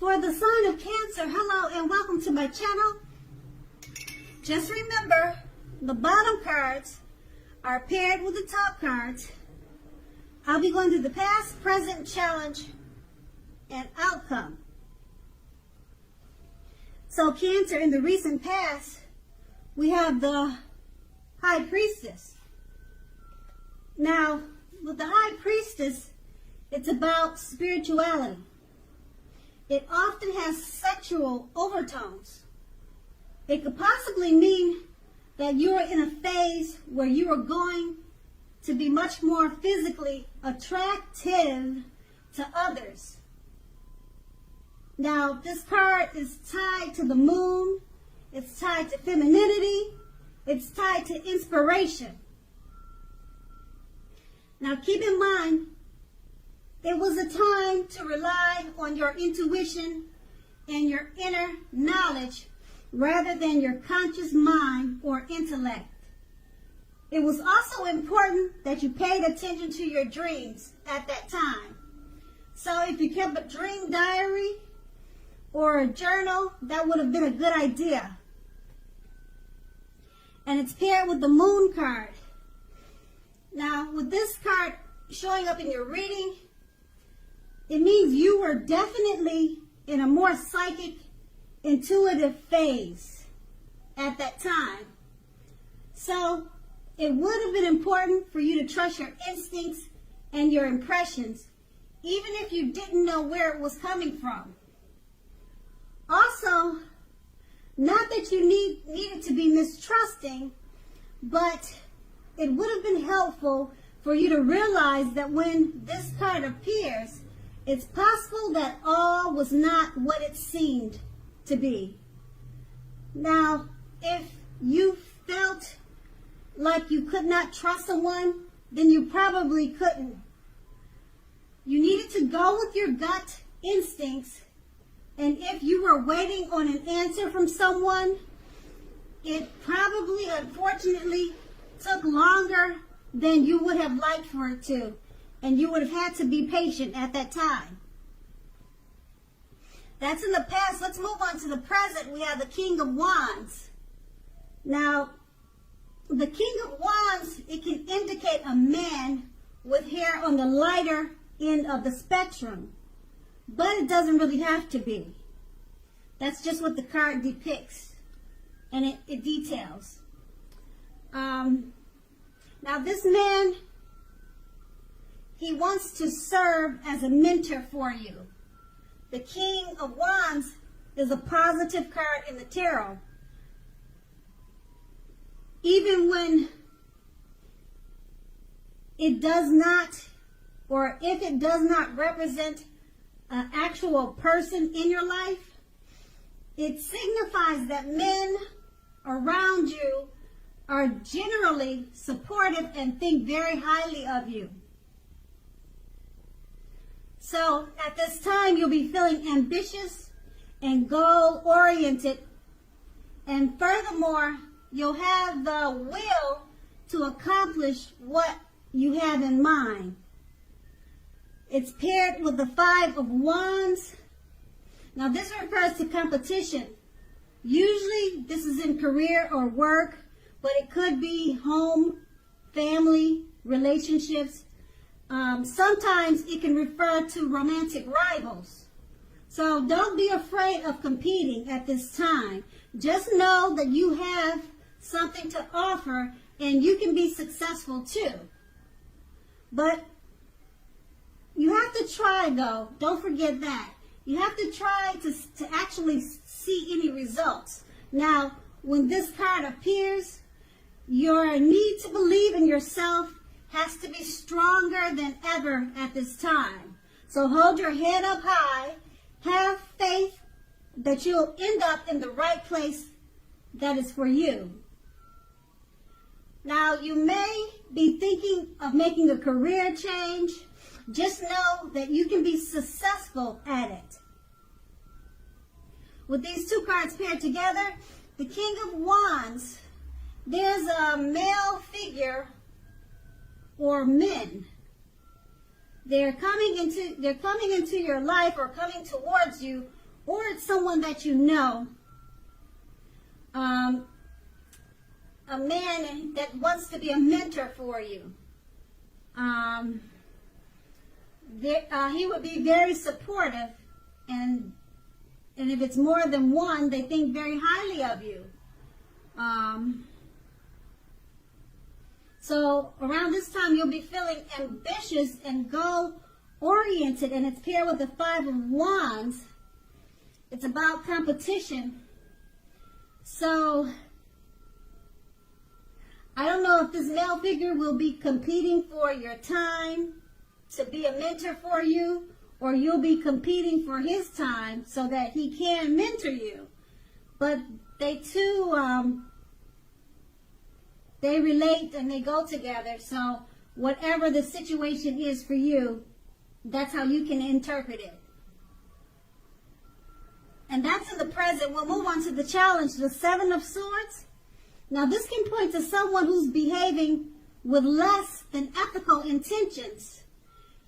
For the sign of Cancer, hello and welcome to my channel. Just remember, the bottom cards are paired with the top cards. I'll be going through the past, present, challenge, and outcome. So Cancer, in the recent past, we have the High Priestess. Now, with the High Priestess, it's about spirituality. It often has sexual overtones. It could possibly mean that you're in a phase where you are going to be much more physically attractive to others. Now, this card is tied to the moon. It's tied to femininity. It's tied to inspiration. Now, keep in mind, it was a time to rely on your intuition and your inner knowledge rather than your conscious mind or intellect. It was also important that you paid attention to your dreams at that time. So if you kept a dream diary or a journal, that would have been a good idea. And it's paired with the moon card. Now, with this card showing up in your reading, it means you were definitely in a more psychic, intuitive phase at that time. So it would have been important for you to trust your instincts and your impressions, even if you didn't know where it was coming from. Also, not that you needed to be mistrusting, but it would have been helpful for you to realize that when this card appears, it's possible that all was not what it seemed to be. Now, if you felt like you could not trust someone, then you probably couldn't. You needed to go with your gut instincts, and if you were waiting on an answer from someone, it probably, unfortunately, took longer than you would have liked for it to. And you would have had to be patient at that time. That's in the past. Let's move on to the present. We have the King of Wands. Now, the King of Wands, it can indicate a man with hair on the lighter end of the spectrum. But it doesn't really have to be. That's just what the card depicts. And it details. Now, this man, he wants to serve as a mentor for you. The King of Wands is a positive card in the tarot. Even when it does not, or if it does not represent an actual person in your life, it signifies that men around you are generally supportive and think very highly of you. So at this time, you'll be feeling ambitious and goal-oriented. And furthermore, you'll have the will to accomplish what you have in mind. It's paired with the Five of Wands. Now this refers to competition. Usually this is in career or work, but it could be home, family, relationships. Sometimes it can refer to romantic rivals. So don't be afraid of competing at this time. Just know that you have something to offer and you can be successful too. But you have to try though. Don't forget that. You have to try to actually see any results. Now, when this card appears, your need to believe in yourself has to be stronger than ever at this time. So hold your head up high. Have faith that you'll end up in the right place that is for you. Now, you may be thinking of making a career change. Just know that you can be successful at it. With these two cards paired together, the King of Wands, there's a male figure or men. They're coming into your life or coming towards you or it's someone that you know, a man that wants to be a mentor for you. He would be very supportive, and if it's more than one, they think very highly of you. So around this time, you'll be feeling ambitious and goal-oriented, and it's paired with the Five of Wands. It's about competition. So I don't know if this male figure will be competing for your time to be a mentor for you, or you'll be competing for his time so that he can mentor you. But they too, they relate and they go together. So whatever the situation is for you, that's how you can interpret it. And that's in the present. We'll move on to the challenge, the Seven of Swords. Now this can point to someone who's behaving with less than ethical intentions.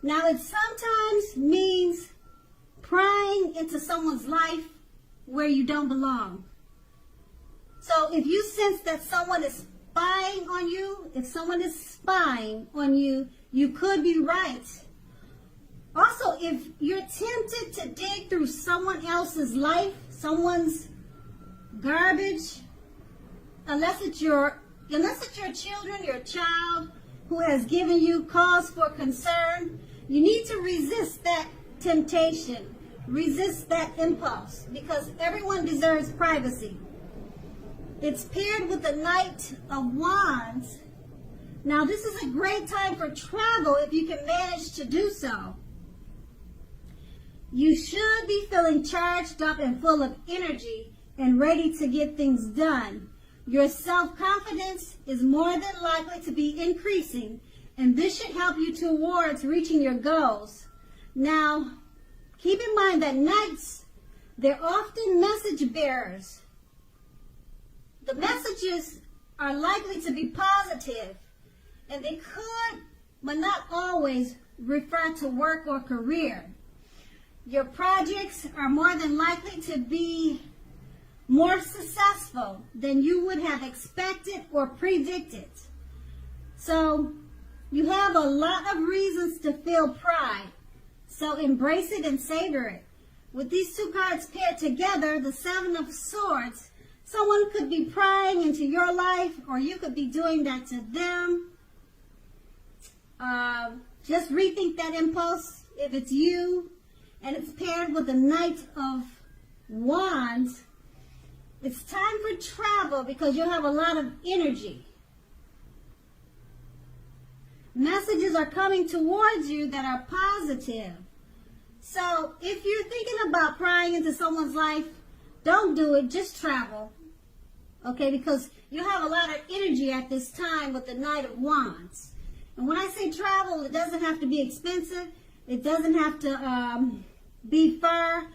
Now it sometimes means prying into someone's life where you don't belong. So if you sense that someone is spying on you, if someone is spying on you, you could be right. Also, if you're tempted to dig through someone else's life, someone's garbage, unless it's your children, your child who has given you cause for concern, you need to resist that temptation, resist that impulse, because everyone deserves privacy. It's paired with the Knight of Wands. Now, this is a great time for travel if you can manage to do so. You should be feeling charged up and full of energy and ready to get things done. Your self-confidence is more than likely to be increasing, and this should help you towards reaching your goals. Now, keep in mind that knights, they're often message bearers. The messages are likely to be positive, and they could, but not always, refer to work or career. Your projects are more than likely to be more successful than you would have expected or predicted. So you have a lot of reasons to feel pride. So embrace it and savor it. With these two cards paired together, the Seven of Swords, someone could be prying into your life, or you could be doing that to them. Just rethink that impulse if it's you. And it's paired with the Knight of Wands. It's time for travel because you'll have a lot of energy. Messages are coming towards you that are positive. So if you're thinking about prying into someone's life, don't do it. Just travel. Okay, because you have a lot of energy at this time with the Knight of Wands. And when I say travel, it doesn't have to be expensive. It doesn't have to be far.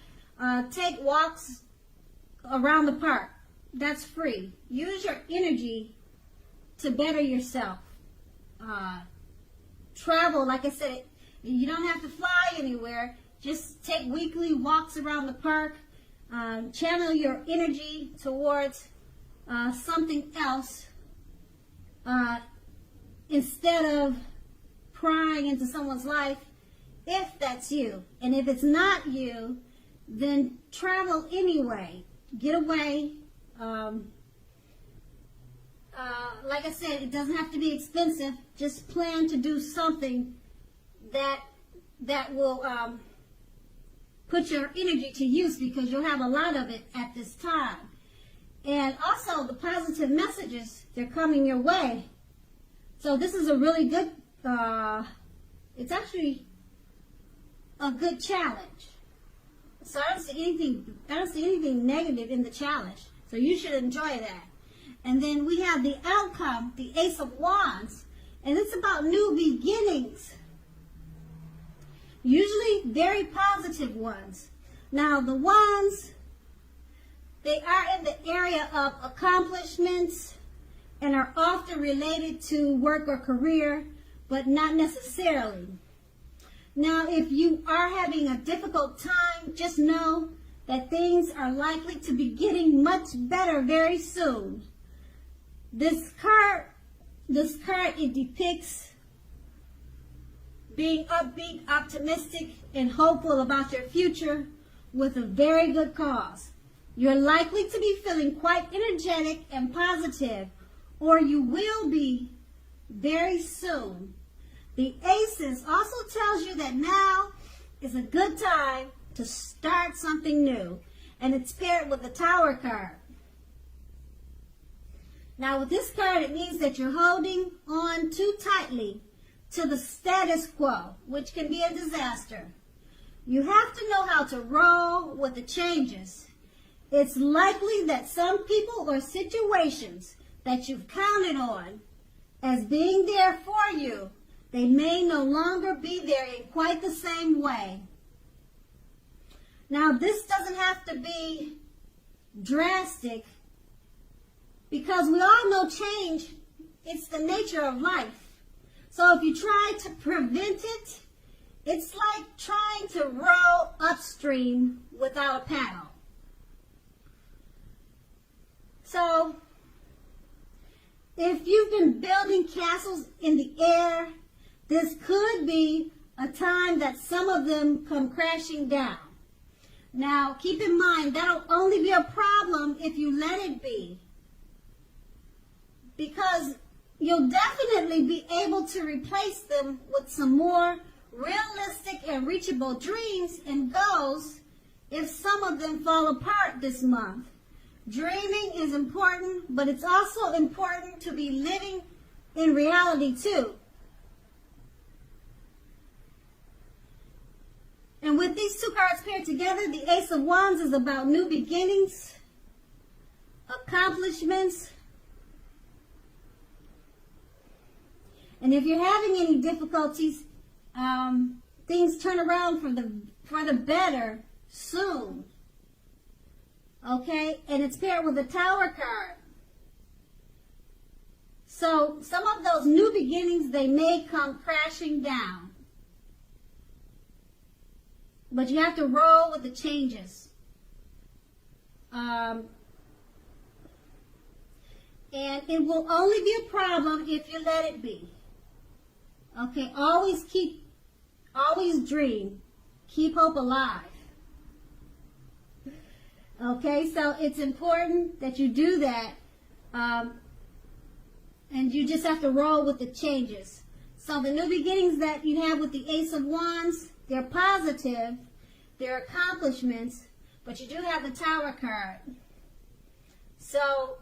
Take walks around the park. That's free. Use your energy to better yourself. Travel, like I said, you don't have to fly anywhere. Just take weekly walks around the park. Channel your energy towards something else instead of prying into someone's life, if that's you. And if it's not you, then travel anyway. Get away. Like I said, it doesn't have to be expensive. Just plan to do something that will put your energy to use, because you'll have a lot of it at this time. And also the positive messages, they're coming your way. So this is a really good, it's actually a good challenge. So I don't see anything negative in the challenge. So you should enjoy that. And then we have the outcome, the Ace of Wands, and it's about new beginnings. Usually very positive ones. Now the wands, they are in the area of accomplishments and are often related to work or career, but not necessarily. Now, if you are having a difficult time, just know that things are likely to be getting much better very soon. This card, it depicts being upbeat, optimistic, and hopeful about your future with a very good cause. You're likely to be feeling quite energetic and positive, or you will be very soon. The Aces also tells you that now is a good time to start something new, and it's paired with the Tower card. Now with this card, it means that you're holding on too tightly to the status quo, which can be a disaster. You have to know how to roll with the changes. It's likely that some people or situations that you've counted on as being there for you, they may no longer be there in quite the same way. Now, this doesn't have to be drastic, because we all know change, it's the nature of life. So if you try to prevent it, it's like trying to row upstream without a paddle. So, if you've been building castles in the air, this could be a time that some of them come crashing down. Now, keep in mind, that'll only be a problem if you let it be, because you'll definitely be able to replace them with some more realistic and reachable dreams and goals if some of them fall apart this month. Dreaming is important, but it's also important to be living in reality too. And with these two cards paired together, the Ace of Wands is about new beginnings, accomplishments. And if you're having any difficulties, things turn around for the better soon. Okay? And it's paired with the Tower card. So some of those new beginnings, they may come crashing down. But you have to roll with the changes. And it will only be a problem if you let it be. Okay, always dream. Keep hope alive. Okay, so it's important that you do that. And you just have to roll with the changes. So the new beginnings that you have with the Ace of Wands, they're positive, they're accomplishments, but you do have the Tower card. So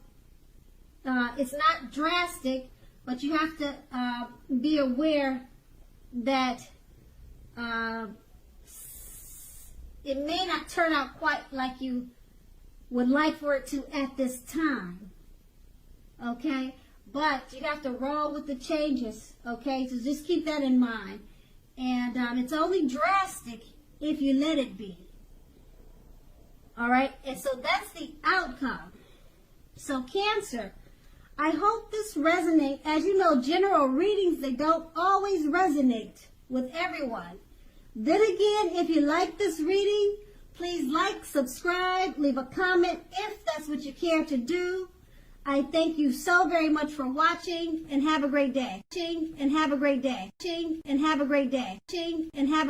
it's not drastic, but you have to be aware that it may not turn out quite like you would like for it to at this time. Okay? But you have to roll with the changes. Okay? So just keep that in mind. And it's only drastic if you let it be. All right? And so that's the outcome. So Cancer, I hope this resonates. As you know, general readings, they don't always resonate with everyone. Then again, if you like this reading, please like, subscribe, leave a comment if that's what you care to do. I thank you so very much for watching, and have a great day. And have a great day. And have a great day. And have a